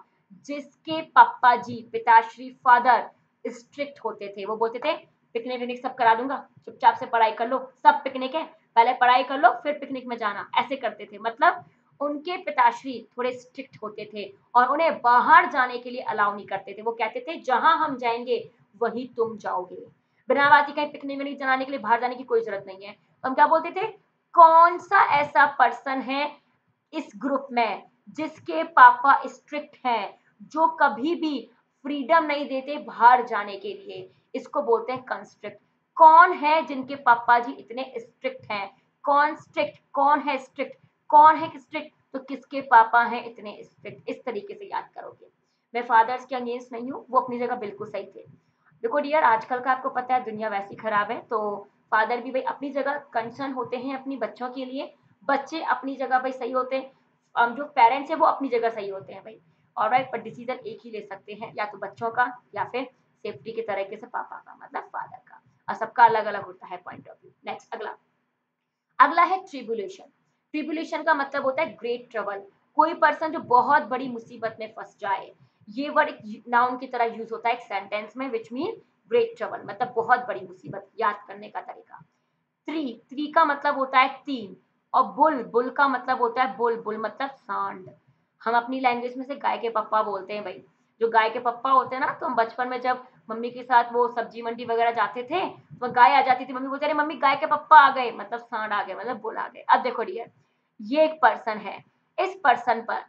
जिसके पापा जी, पिताश्री, फादर स्ट्रिक्ट होते थे। वो बोलते थे पिकनिक विकनिक सब करा दूंगा, चुपचाप से पढ़ाई कर लो, सब पिकनिक है, पहले पढ़ाई कर लो फिर पिकनिक में जाना, ऐसे करते थे। मतलब उनके पिताश्री थोड़े स्ट्रिक्ट होते थे और उन्हें बाहर जाने के लिए अलाउ नहीं करते थे। वो कहते थे जहां हम जाएंगे वही तुम जाओगे, बिना बात ही कहीं पिकनिक विकनिक जाने के लिए बाहर जाने की कोई जरूरत नहीं है। तो हम क्या बोलते थे, कौन सा ऐसा पर्सन है इस ग्रुप में जिसके पापा स्ट्रिक्ट हैं, जो कभी भी फ्रीडम नहीं देते बाहर जाने के लिए, इसको बोलते हैं कंस्ट्रिक्ट। कौन है जिनके पापा जी इतने स्ट्रिक्ट हैं, कौन स्ट्रिक्ट, कौन है स्ट्रिक्ट, कौन है स्ट्रिक्ट, तो किसके पापा हैं इतने स्ट्रिक्ट, इस तरीके से याद करोगे। मैं फादर्स के अगेंस्ट नहीं हूँ, वो अपनी जगह बिल्कुल सही थे। देखो डियर, आजकल का आपको पता है दुनिया वैसी खराब है, तो फादर भी भाई अपनी जगह कंसर्न होते हैं अपनी बच्चों के लिए, बच्चे अपनी जगह भाई सही होते हैं, जो पेरेंट्स है वो अपनी जगह सही होते हैं भाई। ऑलराइट, पर डिसीजन एक ही ले सकते हैं, या तो बच्चों का या फिर सेफ्टी के तरीके से पापा का, मतलब फादर का, और सबका अलग अलग होता है पॉइंट ऑफ व्यू। नेक्स्ट, अगला अगला है ट्रिबुलेशन। ट्रिबुलेशन का मतलब होता है ग्रेट ट्रबल, कोई पर्सन जो बहुत बड़ी मुसीबत में फंस जाए। ये वर्ड एक नाउन की तरह यूज होता है एक सेंटेंस में, विच मीन ग्रेट ट्रबल, मतलब बहुत बड़ी मुसीबत। याद करने का तरीका, थ्री का मतलब होता है तीन, और बुल, बुल का मतलब होता है बुल, बुल मतलब सांड। हम अपनी लैंग्वेज में से गाय के पप्पा बोलते हैं भाई। जो गाय के पप्पा होते हैं ना, तो हम बचपन में जब मम्मी के साथ वो सब्जी मंडी वगैरह जाते थे, तो गाय आ जाती थी, मम्मी बोलते अरे मम्मी गाय के पप्पा आ गए, मतलब सांड आ गए, मतलब बुल आ गए। अब देखो डियर, ये एक पर्सन है, इस पर्सन पर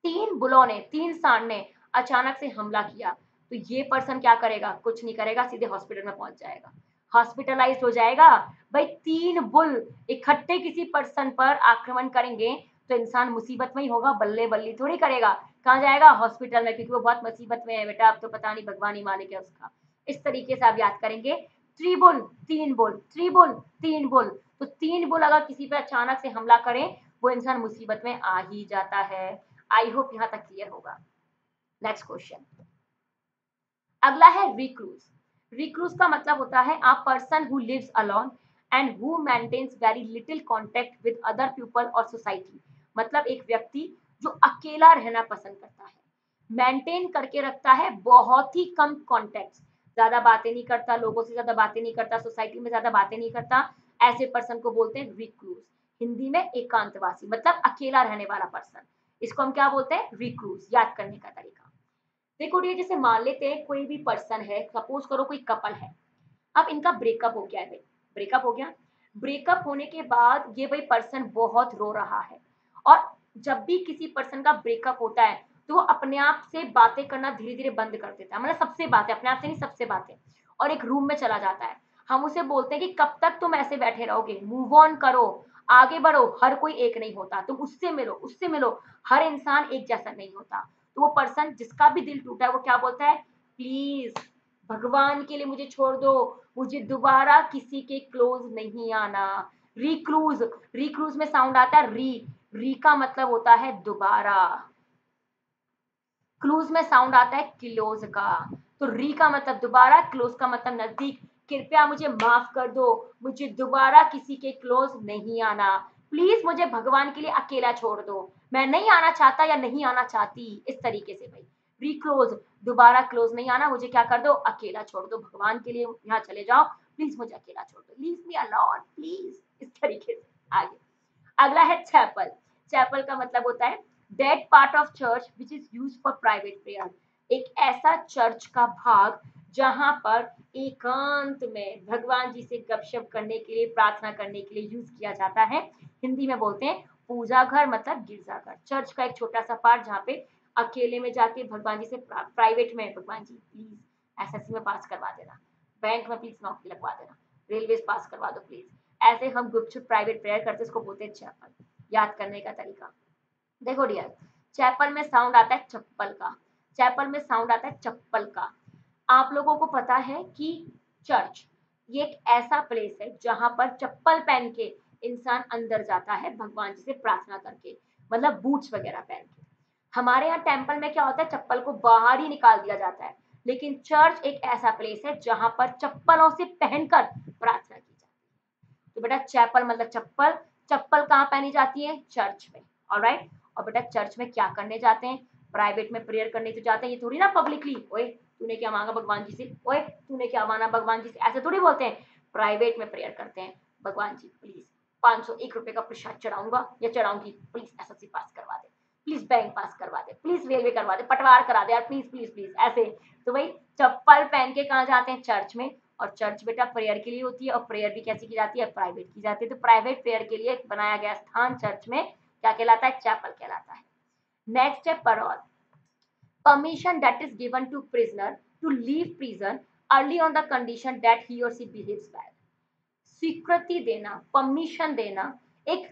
तीन बुलों ने, तीन सांड ने अचानक से हमला किया, तो ये पर्सन क्या करेगा, कुछ नहीं करेगा, सीधे हॉस्पिटल में पहुंच जाएगा, हॉस्पिटलाइज्ड हो जाएगा। भाई तीन बुल इकट्ठे किसी पर्सन पर आक्रमण करेंगे तो इंसान मुसीबत में ही होगा, बल्ले बल्ली थोड़ी करेगा, कहाँ जाएगा, हॉस्पिटल में, क्योंकि वो बहुत मुसीबत में है बेटा, अब तो पता नहीं भगवान ही मालिक है उसका। इस तरीके से आप याद करेंगे, थ्री बुल तीन बुल, थ्री बुल तीन बुल, तो तीन बुल अगर किसी पे अचानक से हमला करें, वो इंसान मुसीबत में आ ही जाता है। आई होप यहाँ तक क्लियर होगा। नेक्स्ट क्वेश्चन, अगला है रिक्रूज। रिक्रूज का मतलब होता है a person who lives alone and who maintains very little contact with other people or society. मतलब एक व्यक्ति जो अकेला रहना पसंद करता है, मेंटेन करके रखता है बहुत ही कम कॉन्टेक्ट, ज्यादा बातें नहीं करता, लोगों से ज्यादा बातें नहीं करता, सोसाइटी में ज्यादा बातें नहीं करता, ऐसे पर्सन को बोलते हैं रिक्रूज। हिंदी में एकांतवासी, मतलब अकेला रहने वाला पर्सन, इसको हम क्या बोलते हैं, रिक्रूज। याद करने का तरीका देखो, ये जैसे मान लेते हैं कोई भी पर्सन है, सपोज करो कोई कपल है, अब इनका ब्रेकअप हो गया है भाई, ब्रेकअप हो गया, ब्रेकअप होने के बाद ये भाई पर्सन बहुत रो रहा है, और जब भी किसी पर्सन का ब्रेकअप होता है तो वो अपने आप से बातें करना धीरे धीरे बंद कर देता है, मतलब सबसे बातें, अपने आप से नहीं सबसे बातें, और एक रूम में चला जाता है। हम उसे बोलते हैं कि कब तक तुम ऐसे बैठे रहोगे, मूव ऑन करो, आगे बढ़ो, हर कोई एक नहीं होता, तुम उससे मिलो, उससे मिलो, हर इंसान एक जैसा नहीं होता। तो वो पर्सन जिसका भी दिल टूटा है वो क्या बोलता है, प्लीज भगवान के लिए मुझे छोड़ दो, मुझे दोबारा किसी के क्लोज नहीं आना। रिक्रूज, रिक्रूज में साउंड आता है री, री का मतलब होता है दोबारा, क्लूज में साउंड आता है क्लोज का, तो री का मतलब दोबारा, क्लोज का मतलब नजदीक। कृपया मुझे माफ कर दो, मुझे दोबारा किसी के क्लोज नहीं आना, प्लीज मुझे भगवान के लिए अकेला छोड़ दो, मैं नहीं आना चाहता या नहीं आना चाहती, इस तरीके से भाई। रिक्लोज, दोबारा क्लोज नहीं आना, मुझे क्या कर दो, अकेला छोड़ दो, भगवान के लिए यहाँ चले जाओ, प्लीज मुझे अकेला छोड़ दो, लीव मी अलोन प्लीज, इस तरीके से। आगे अगला है चैपल। चैपल का मतलब होता है that part of church which is use for private prayer, एक ऐसा चर्च का भाग जहां पर एकांत में भगवान जी से गपशप करने के लिए, प्रार्थना करने के लिए यूज किया जाता है। हिंदी में बोलते हैं पूजा घर, मतलब गिरजाघर, चर्च का एक छोटा सा पार्ट जहाँ पे अकेले में जाके भगवान जी से प्राइवेट में, भगवान जी प्लीज एसएससी में पास करवा देना, बैंक में प्लीज नौकरी लगवा देना, रेलवे पास करवा दो प्लीज, ऐसे हम गुपचुप प्राइवेट प्रेयर करते, इसको बोलते हैं चैपल। याद करने का तरीका देखो डियर, चैपल में साउंड आता है चप्पल का, चैपल में साउंड आता है चप्पल का। आप लोगों को पता है कि चर्च ये एक ऐसा प्लेस है जहां पर चप्पल पहन के इंसान अंदर जाता है भगवान जी से प्रार्थना करके, मतलब बूट्स वगैरह पहन के। हमारे यहाँ टेम्पल में क्या होता है, चप्पल को बाहर ही निकाल दिया जाता है, लेकिन चर्च एक ऐसा प्लेस है जहां पर चप्पलों से पहनकर प्रार्थना की जाती है। तो बेटा चैपल मतलब चप्पल, चप्पल कहाँ पहनी जाती है, चर्च में, ऑलराइट। और बेटा चर्च में क्या करने जाते हैं, प्राइवेट में प्रेयर करने तो जाते हैं, ये थोड़ी ना पब्लिकली ओए तूने क्या मांगा भगवान जी से, ओए तूने क्या मांगा भगवान जी से, ऐसे थोड़ी बोलते हैं। प्राइवेट में प्रेयर करते हैं, भगवान जी प्लीज 501 रुपए का प्रसाद चढ़ाऊंगा या चढ़ाऊंगी, प्लीज एसएससी पास करवा दे, प्लीज बैंक पास करवा दे, प्लीज रेलवे करवा दे, पटवार करा दे यार, प्लीज प्लीज प्लीज, ऐसे। तो भाई चप्पल पहन के कहाँ जाते हैं? चर्च में। और चर्च बेटा प्रेयर के लिए होती है, और प्रेयर भी कैसी की जाती है? प्राइवेट की जाती है। तो प्राइवेट प्रेयर के लिए बनाया गया स्थान चर्च में क्या कहलाता है? चैपल कहलाता है। नेक्स्ट है payroll, permission that is given to prisoner to leave prison early on the condition that he or she behaves well। स्वीकृति देना, परमिशन देना एक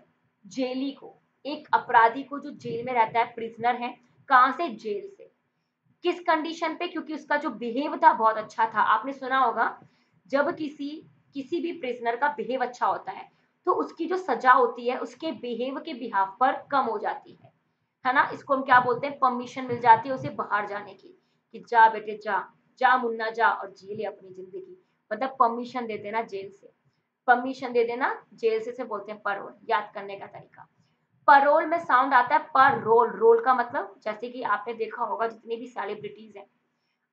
जेली को, एक अपराधी को जो जेल में रहता है, प्रिजनर है, कहां से? जेल से। किस कंडीशन पे? क्योंकि उसका जो बिहेव था बहुत अच्छा था। आपने सुना होगा जब किसी भी प्रिजनर का बिहेव अच्छा होता है तो उसकी जो सजा होती है उसके बिहेव के बिहाफ पर कम हो जाती है ना। इसको हम क्या बोलते हैं? परमिशन मिल जाती है उसे बाहर जाने की, कि जा बेटे जा, जा मुन्ना जा और जी ले अपनी जिंदगी। मतलब परमिशन दे देना जेल से, परमिशन दे देना जेल से बोलते हैं पैरोल। याद करने का तरीका, पैरोल में साउंड आता है पर रोल। रोल का मतलब जैसे कि आपने देखा होगा जितनी भी सेलिब्रिटीज हैं,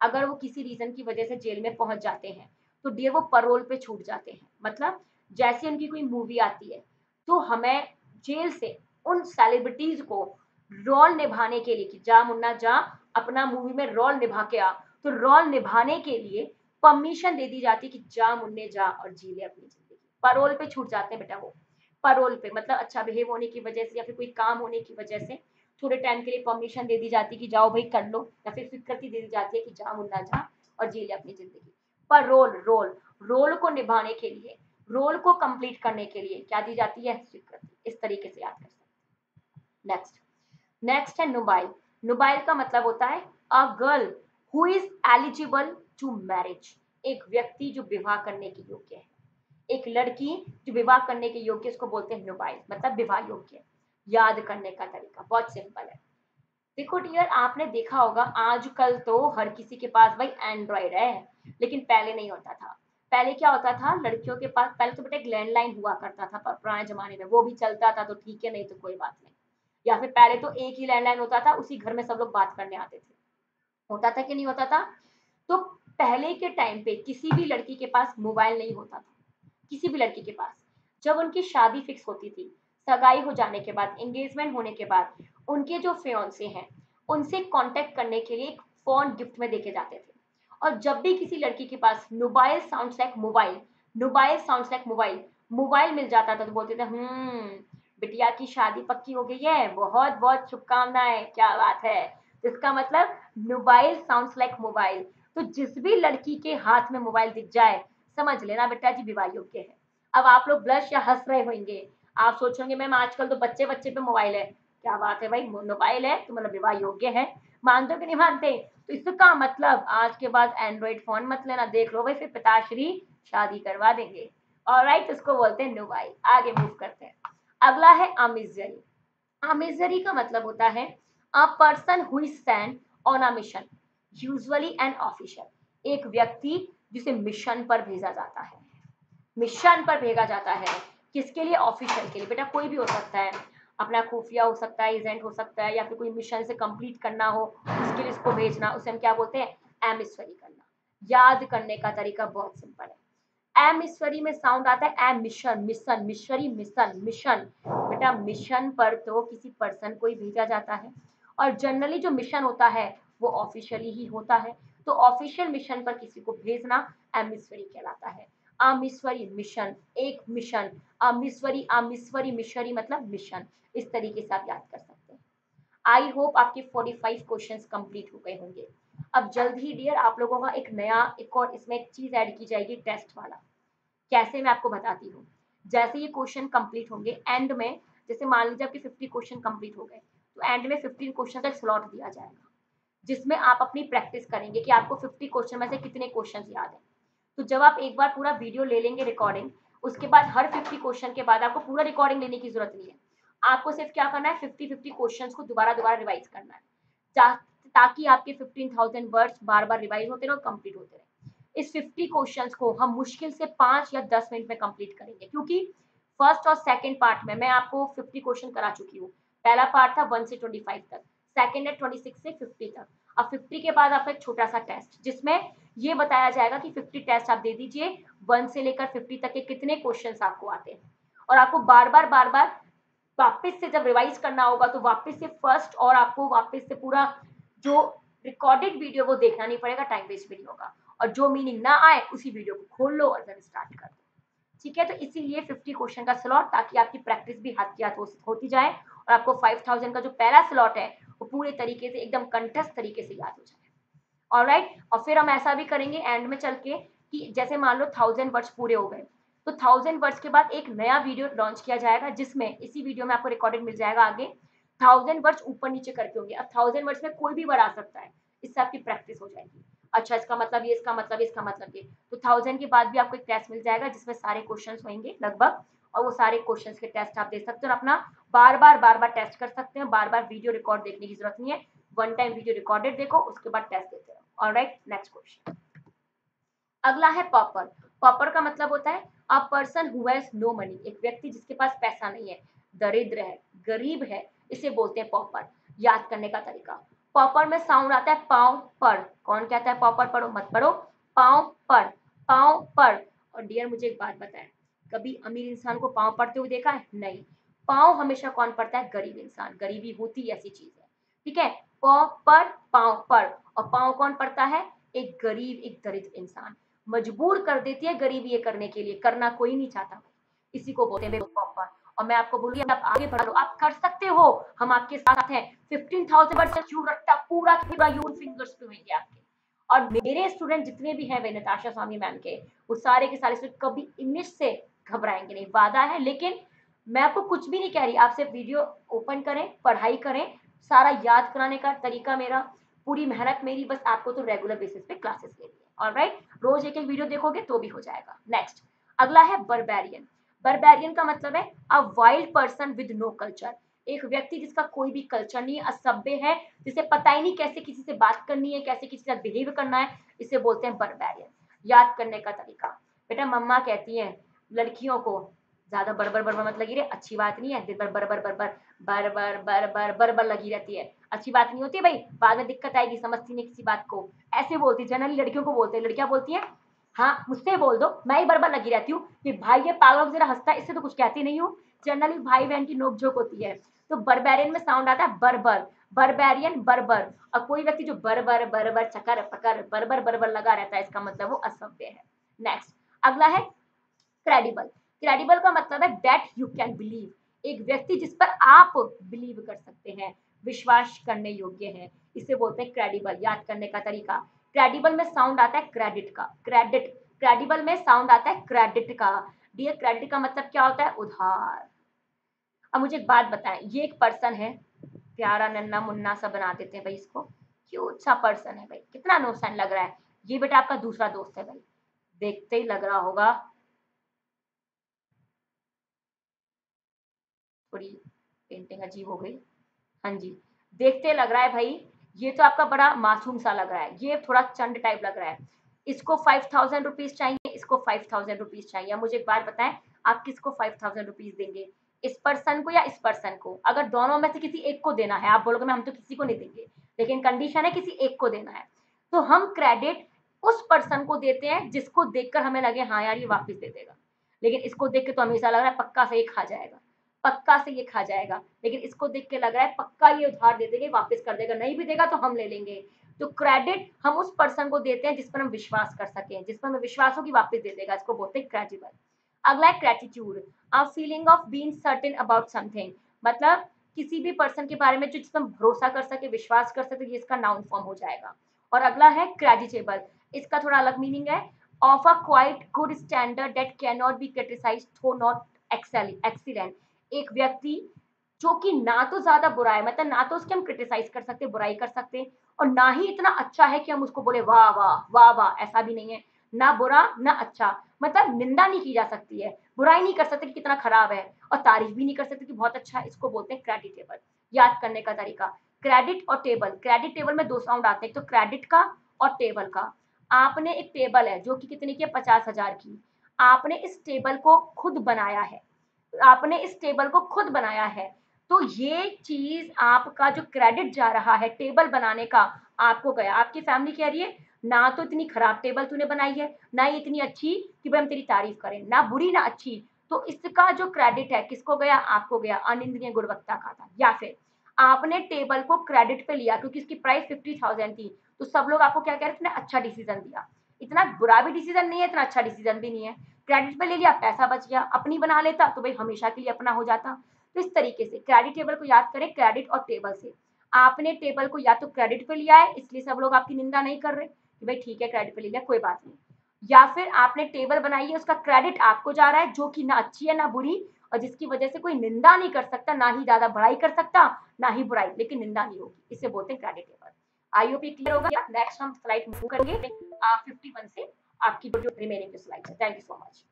अगर वो किसी रीजन की वजह से जेल में पहुंच जाते हैं तो डियर वो पैरोल पे छूट जाते हैं। मतलब जैसे उनकी कोई मूवी आती है तो हमें जेल से उन सेलिब्रिटीज को रोल निभाने के लिए, कि जा मुन्ना जा अपना मूवी में रोल निभा के आ, तो रोल निभाने के लिए परमिशन दे दी जाती कि जा मुन्ने जा और जी ले अपनी जिंदगी। पैरोल पे छूट जाते हैं बेटा वो। पैरोल पे मतलब अच्छा बिहेव होने की वजह से या फिर कोई काम होने की वजह से थोड़े टाइम के लिए परमिशन दे दी जाती कि जाओ भाई कर लो, या फिर स्वीकृति दे दी जाती है कि जा मुन्ना जा और जी ले अपनी जिंदगी। पर रोल रोल रोल को निभाने के लिए, रोल को कंप्लीट करने के लिए क्या दी जाती है? स्वीकृति। इस तरीके से याद कर सकते हैं। नेक्स्ट, नेक्स्ट है नुबाइल। नुबाइल का मतलब होता है a girl who is eligible to marriage. एक व्यक्ति जो विवाह करने के योग्य है, एक लड़की जो विवाह करने के योग्य, इसको बोलते हैं नुबाइल, मतलब विवाह योग्य। याद करने का तरीका बहुत सिंपल है। देखो डियर, आपने देखा होगा आजकल तो हर किसी के पास भाई एंड्रॉइड है, लेकिन पहले नहीं होता था। पहले क्या होता था? लड़कियों के पास पहले तो बेटा एक लैंडलाइन हुआ करता था पुराने जमाने में, वो भी चलता था तो ठीक है, नहीं तो कोई बात नहीं। या फिर पहले तो एक ही लैंडलाइन होता था, उसी घर में सब लोग बात करने आते थे। होता था कि नहीं होता था? तो पहले के टाइम पे किसी भी लड़की के पास मोबाइल नहीं होता था, किसी भी लड़की के पास। जब उनकी शादी फिक्स होती थी, सगाई हो जाने के बाद, एंगेजमेंट होने के बाद, उनके जो फियांसे हैं उनसे कांटेक्ट करने के लिए एक फोन गिफ्ट में देके जाते थे। और जब भी किसी लड़की के पास mobile sounds like mobile, mobile sounds like mobile, mobile मिल जाता था तो बोलते थे बिटिया की शादी पक्की हो गई है, बहुत बहुत शुभकामनाएं, क्या बात है। तो इसका मतलब मोबाइल साउंड्स लाइक मोबाइल। तो जिस भी लड़की के हाथ में मोबाइल दिख जाए समझ लेना बेटा जी विवाह योग्य है। अब आप लोग ब्लश या हंस रहे होंगे, आप सोचोगे मैम आजकल तो बच्चे बच्चे पे मोबाइल है। क्या बात है भाई, मोबाइल है तो मतलब विवाह योग्य है। मानते हो कि नहीं मानते? तो इसका मतलब आज के बाद एंड्रॉइड फोन मत लेना, देख लो भाई फिर पिताश्री शादी करवा देंगे। ऑलराइट, इसको बोलते हैं मोबाइल। आगे मूव करते हैं। अगला है अमिजरी। अमिजरी का मतलब होता है a person who is sent on a mission, usually an official. एक व्यक्ति जिसे मिशन पर भेजा जाता है, मिशन पर भेजा जाता है। किसके लिए? ऑफिशियल के लिए। बेटा कोई भी हो सकता है, अपना खुफिया हो सकता है, एजेंट हो सकता है, या फिर कोई मिशन से कंप्लीट करना हो उसके लिए इसको भेजना, उसे हम क्या बोलते हैं? एमिसरी करना। याद करने का तरीका बहुत सिंपल है। एमिसरी में साउंड आता है एम, मिशन, मिशन, मिशरी, मिशन, मिशन। बेटा मिशन पर तो किसी पर्सन को ही भेजा जाता है, और जनरली जो मिशन होता है वो ऑफिशियली ही होता है। तो ऑफिशियल मिशन पर किसी को भेजना एमिसरी कहलाता है। आमिस्वरी मिशन, एक मिशन। आमिस्वरी, आमिस्वरी मिशरी मतलब मिशन। इस तरीके से आप याद कर सकते हैं। आई होप आपके 45 क्वेश्चंस कंप्लीट हो गए होंगे। अब जल्द ही डियर आप लोगों का एक और इसमें एक चीज ऐड की जाएगी, टेस्ट वाला। कैसे मैं आपको बताती हूँ। जैसे ये क्वेश्चन कंप्लीट होंगे एंड में, जैसे मान लीजिए आपके 50 क्वेश्चन कंप्लीट हो गए तो एंड में 15 क्वेश्चन का स्लॉट दिया जाएगा, जिसमें आप अपनी प्रैक्टिस करेंगे कि आपको 50 क्वेश्चन में से कितने क्वेश्चन याद है। तो जब आप एक बार पूरा वीडियो ले लेंगे रिकॉर्डिंग, उसके बाद हर 50 क्वेश्चन के बाद आपको पूरा रिकॉर्डिंग लेने की जरूरत नहीं है। आपको सिर्फ क्या करना है, 50 क्वेश्चन को दोबारा दोबारा रिवाइज करना है, ताकि आपके 15,000 वर्ड्स बार बार रिवाइज होते रहे और कंप्लीट होते रहे। इस 50 क्वेश्चंस को हम मुश्किल से 5 या 10 मिनट में कंप्लीट करेंगे, क्योंकि फर्स्ट और सेकंड पार्ट में मैं आपको 50 क्वेश्चन करा चुकी हूँ। पहला पार्ट था 1 से 25 तक, सेकंड है 26 से 50 तक। अब 50 के बाद आपका एक छोटा सा टेस्ट जिसमें ये बताया जाएगा कि 50 टेस्ट आप दे दीजिए, 1 से लेकर 50 तक के कितने क्वेश्चंस आपको आते हैं, और आपको बार बार वापस से जब रिवाइज करना होगा तो वापस से फर्स्ट, और आपको वापस से पूरा जो रिकॉर्डेड वीडियो वो देखना नहीं पड़ेगा, टाइम वेस्ट भी नहीं होगा, और जो मीनिंग ना आए उसी वीडियो को खोल लो और देन स्टार्ट कर दो। ठीक है, तो इसीलिए 50 क्वेश्चन का स्लॉट, ताकि आपकी प्रैक्टिस भी हाथ की हाथ होती जाए और आपको 5000 का जो पहला स्लॉट है वो पूरे तरीके से एकदम कंठस्थ तरीके से याद हो जाए। ऑलराइट, और फिर हम ऐसा भी करेंगे एंड में चल के कि जैसे मान लो 1000 वर्ड्स पूरे हो गए, तो 1000 वर्ड्स के बाद एक नया वीडियो लॉन्च किया जाएगा, जिसमें इसी वीडियो में आपको रिकॉर्डेड मिल जाएगा आगे 1000 वर्ड्स ऊपर नीचे करके होंगे। अब 1000 वर्ड्स में कोई भी वर्ड आ सकता है, इससे आपकी प्रैक्टिस हो जाएगी। अच्छा, इसका मतलब ये, इसका मतलब ये, इसका मतलब ये। तो 1000 के बाद भी आपको एक टेस्ट मिल जाएगा जिसमें सारे क्वेश्चन होंगे लगभग, और वो सारे क्वेश्चन के टेस्ट आप दे सकते हो और अपना बार बार टेस्ट कर सकते हैं। बार बार वीडियो रिकॉर्ड देखने की जरूरत नहीं है, वन टाइम वीडियो रिकॉर्डेड देखो, उसके बाद टेस्ट देते रहो। Alright, next question. अगला है पॉपर। पॉपर का मतलब होता है a person who has no money, एक व्यक्ति जिसके पास पैसा नहीं है, दरिद्र है, गरीब है, इसे बोलते हैं पॉपर। याद करने का तरीका, पॉपर में साउंड आता है पाँव पर। कौन कहता है पॉपर पढ़ो? मत पढ़ो, पाँव पर, पाँव पर। और डियर मुझे एक बात बताएं, कभी अमीर इंसान को पाँव पड़ते हुए देखा है? नहीं। पाँव हमेशा कौन पड़ता है? गरीब इंसान। गरीबी होती ऐसी चीज है, ठीक है। पाँव पर, पाँव पर, और पाँव कौन पड़ता है? एक गरीब, एक दरिद्र इंसान। मजबूर कर देती है गरीबी ये करने के लिए, करना कोई नहीं चाहता, इसी को बोलते हैं पॉपर। और मैं आपको बोलूंगी आप आगे बढ़ो, आप कर सकते हो, हम आपके साथ हैं। 15,000 वर्ड क्यों रट्टा पूरा पूरा यून फिंगर्स पे होंगे आपके। और मेरे स्टूडेंट जितने भी हैं वे नताशा स्वामी मैम के, वो सारे के सारे स्टूडेंट कभी इंग्लिश से घबराएंगे नहीं, वादा है। लेकिन मैं आपको कुछ भी नहीं कह रही, आप सिर्फ वीडियो ओपन करें, पढ़ाई करें, सारा याद कराने का तरीका मेरा, पूरी मेहनत मेरी, बस आपको तो रेगुलर बेसिस पे क्लासेस लेनी है। ऑलराइट, रोज एक एक वीडियो देखोगे तो भी हो जाएगा। नेक्स्ट, अगला है बर्बेरियन। बर्बेरियन का मतलब है a wild person with no culture, एक व्यक्ति जिसका कोई भी कल्चर नहीं है, असभ्य है, जिसे पता ही नहीं कैसे किसी से बात करनी है, कैसे किसी से बिहेव करना है, इसे बोलते हैं बर्बेरियन। याद करने का तरीका, बेटा मम्मा कहती है लड़कियों को ज्यादा बरबर बरबर मत लगी रहे, अच्छी बात नहीं है, दिन भर बरबर बरबर बरबर बरबर बरबर लगी रहती है, अच्छी बात नहीं होती भाई, बाद में दिक्कत आएगी, समझती नहीं किसी बात को। ऐसे बोलती, जनरली लड़कियों को बोलते हैं, लड़कियां बोलती हैं हाँ मुझसे बोल दो, मैं ही बरबर लगी रहती हूँ कि भाई ये पागल जरा हंसता है, इससे तो कुछ कहती नहीं हूँ। जनरली भाई बहन की नोकझोंक होती है। तो बर्बेरियन में साउंड आता है बरबर, बर्बेरियन बरबर। और कोई व्यक्ति जो बरबर बरबर चकर पकर बरबर बरबर लगा रहता है, इसका मतलब वो असभ्य है। नेक्स्ट, अगला है क्रेडिबल। क्रेडिबल का मतलब है दैट यू कैन बिलीव, एक व्यक्ति जिस पर आप बिलीव कर सकते हैं, विश्वास करने योग्य है, इसे बोलते हैं क्रेडिबल। याद करने का तरीका, क्रेडिबल में साउंड आता है क्रेडिट का, क्रेडिट, क्रेडिबल में साउंड आता है क्रेडिट का। डियर, क्रेडिट का मतलब क्या होता है? उधार। अब मुझे एक बात बताएं, ये एक पर्सन है, प्यारा नन्ना मुन्ना सा बना देते हैं भाई इसको, क्यूट सा पर्सन है भाई, कितना नोसेंट लग रहा है। ये बेटा आपका दूसरा दोस्त है भाई, देखते ही लग रहा होगा, थोड़ी पेंटिंग अजीब हो गई, हाँ जी, देखते लग रहा है भाई, ये तो आपका बड़ा मासूम सा लग रहा है, ये थोड़ा चंड टाइप लग रहा है। इसको 5000 रुपीज चाहिए, इसको 5000 रुपीज चाहिए। मुझे एक बात बताएं, आप किसको 5000 रुपीज देंगे? इस पर्सन को या इस पर्सन को? अगर दोनों में से किसी एक को देना है, आप बोलोगे मैं हम तो किसी को नहीं देंगे, लेकिन कंडीशन है किसी एक को देना है, तो हम क्रेडिट उस पर्सन को देते हैं जिसको देखकर हमें लगे हाँ यार ये वापस दे देगा। लेकिन इसको देख के तो हमेशा लग रहा है पक्का से ये खा जाएगा, पक्का से ये खा जाएगा, लेकिन इसको देख के लग रहा है पक्का ये उधार दे देगा, वापस कर देगा, नहीं भी देगा तो हम ले लेंगे। तो क्रेडिट हम उस पर्सन को देते हैं जिस पर हम विश्वास कर सकें, जिस पर हमें विश्वास हो कि वापस दे देगा, इसको बोलते हैं क्रेडिबल। अगला है gratitude, a feeling of being certain about something, मतलब किसी भी पर्सन के बारे में जो जिस पर हम भरोसा कर सके, विश्वास कर सके, ये इसका नाउन फॉर्म हो जाएगा। और अगला है क्रेडिटेबल, इसका थोड़ा अलग मीनिंग है, of a quite good standard that can not be criticised थो नॉट एक्सीलेंट, एक व्यक्ति जो कि ना तो ज्यादा बुरा है, मतलब ना तो उसके हम क्रिटिसाइज कर सकते, बुराई कर सकते, और ना ही इतना अच्छा है कि हम उसको बोले वाह वाह वाह वाह, ऐसा भी नहीं है, ना बुरा ना अच्छा, मतलब निंदा नहीं की जा सकती है, बुराई नहीं कर सकते कि कितना खराब है, और तारीफ भी नहीं कर सकते कि बहुत अच्छा है, इसको बोलते हैं क्रेडिटेबल। याद करने का तरीका, क्रेडिट और टेबल, क्रेडिट टेबल में दो साउंड आते हैं, तो क्रेडिट का और टेबल का। आपने एक टेबल है जो कि कितने की है? 50,000 की, आपने इस टेबल को खुद बनाया है, आपने इस टेबल को खुद बनाया है, तो ये चीज आपका जो क्रेडिट जा रहा है टेबल बनाने का आपको गया। आपकी फैमिली कह रही है ना तो इतनी खराब टेबल तूने बनाई है, ना ही इतनी अच्छी कि भाई हम तेरी तारीफ करें, ना बुरी ना अच्छी। तो इसका जो क्रेडिट है किसको गया? आपको गया, अनिंदनीय गुणवत्ता का था। या फिर आपने टेबल को क्रेडिट पे लिया क्योंकि इसकी प्राइस 50,000 थी, तो सब लोग आपको क्या कह रहे थे? अच्छा डिसीजन दिया। इतना बुरा भी डिसीजन नहीं है, इतना अच्छा डिसीजन भी नहीं है। क्रेडिट पे ले लिया, पैसा बच गया। अपनी बना लेता तो भाई हमेशा के लिए अपना हो जाता। तो इस तरीके से क्रेडिट टेबल को याद करें, क्रेडिट और टेबल से। आपने टेबल को या तो क्रेडिट पे लिया है इसलिए सब लोग आपकी निंदा नहीं कर रहे कि भाई ठीक है क्रेडिट पे ले लिया कोई बात नहीं, या फिर आपने टेबल बनाई है उसका क्रेडिट आपको जा रहा है जो कि ना अच्छी है ना बुरी, और जिसकी वजह से कोई निंदा नहीं कर सकता, ना ही ज्यादा बड़ाई कर सकता ना ही बुराई, लेकिन निंदा नहीं होगी। इसे बोलते हैं क्रेडिट टेबल। आई होप ये क्लियर हो गया। नेक्स्ट हम स्लाइड मूव करेंगे 51 से, आपकी जो रिमेनिंग स्लाइड है। Thank you so much.